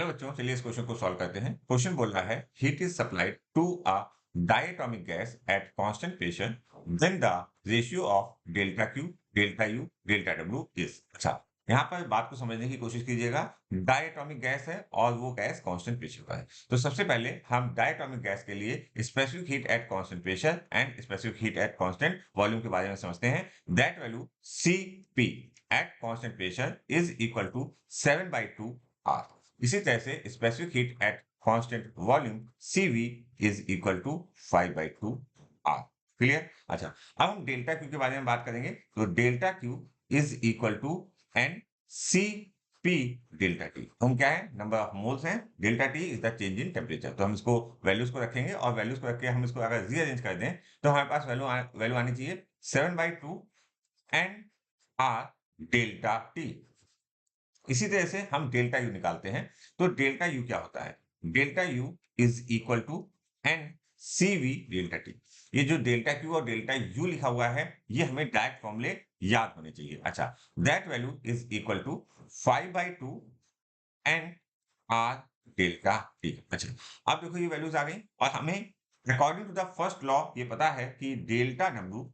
Hello बच्चों, चलिए इस क्वेश्चन को सॉल्व करते हैं। क्वेश्चन बोल रहा है heat is supplied to a diatomic gas at constant pressure then the ratio of delta Q, delta U, delta W is. अच्छा, यहाँ पर बात को समझने की कोशिश कीजिएगा। डायटोमिक गैस है और वो गैस कांस्टेंट प्रेशर पर है। तो सबसे पहले हम डायटोमिक गैस के लिए specific heat at constant pressure and specific heat at constant volume के बारे में समझते हैं। That value Cp at constant pressure is equal to 7/2 R। इसी तरह से specific heat at constant volume Cv is equal to 5/2 R। Clear? अच्छा, अब हम डेल्टा क्यू के बारे में बात करेंगे। तो delta Q is equal to N C P delta T. हम क्या है, नंबर ऑफ मोल्स हैं। Delta T is the change in temperature. तो हम इसको वैल्यूज को रखेंगे और वैल्यूज को रख के हम इसको अगर रीअरेंज कर दें तो हमारे पास वैल्यू आनी चाहिए 7/2 एन आर डेल्टा टी। इसी तरह से हम डेल्टा यू निकालते हैं। तो डेल्टा यू क्या होता है? Delta U is equal to N C V delta T. ये जो डेल्टा क्यू और डेल्टा यू लिखा हुआ है, ये हमें डायरेक्ट फॉर्मूले याद होने चाहिए। अच्छा, that value is equal to 5/2 N R delta T. अच्छा, अब देखो ये वैल्यूज आ गई और हमें according to the first law ये पता है कि delta W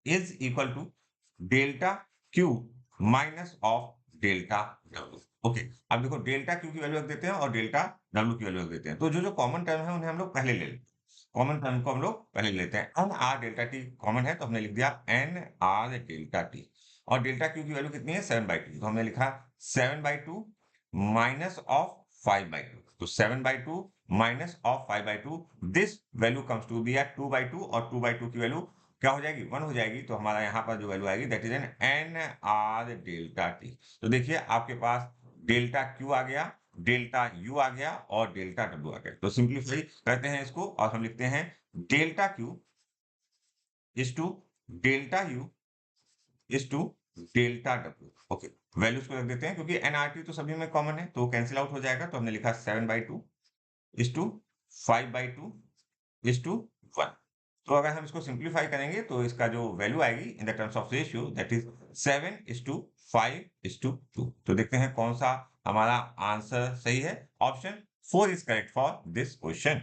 is equal to delta Q minus of delta W. Okay, अब देखो डेल्टा क्यू की वैल्यू रख देते हैं और डेल्टा डब्ल्यू की वैल्यू रख देते हैं। तो जो जो कॉमन टर्म है उन्हें हम लोग पहले ले लेते हैं। कॉमन टर्म को हम लोग पहले ले लेते हैं। N R delta T common है तो हमने लिख दिया एन आर डेल्टा टी। और डेल्टा क्यू की वैल्यू कितनी है? 7/2। तो हमने लिखा 7/2 माइनस ऑफ 5/2। तो 7/2 minus of 5/2, this value comes to be at 2/2 और 2/2 की वैल्यू क्या हो जाएगी? 1 हो जाएगी। तो हमारा यहाँ पर जो वैल्यू आएगी that is N N R delta T. तो देखिए आपके पास डेल्टा क्यू आ गया, डेल्टा यू आ गया और डेल्टा डब्ल्यू आ गया। तो सिंप्लीफाई करते हैं इसको और हम लिखते हैं delta Q is to delta U is to delta W. Okay, values को रख देते हैं क्योंकि एनआरटी तो सभी में कॉमन है तो कैंसिल आउट हो जाएगा। तो हमने लिखा 7/2 इज टू 5/2 इज टू 1। तो अगर हम इसको सिंप्लीफाई करेंगे तो इसका जो वैल्यू आएगी in the terms of ratio that is 7:5:2। तो देखते हैं कौन सा हमारा आंसर सही है। Option 4 is correct for this question.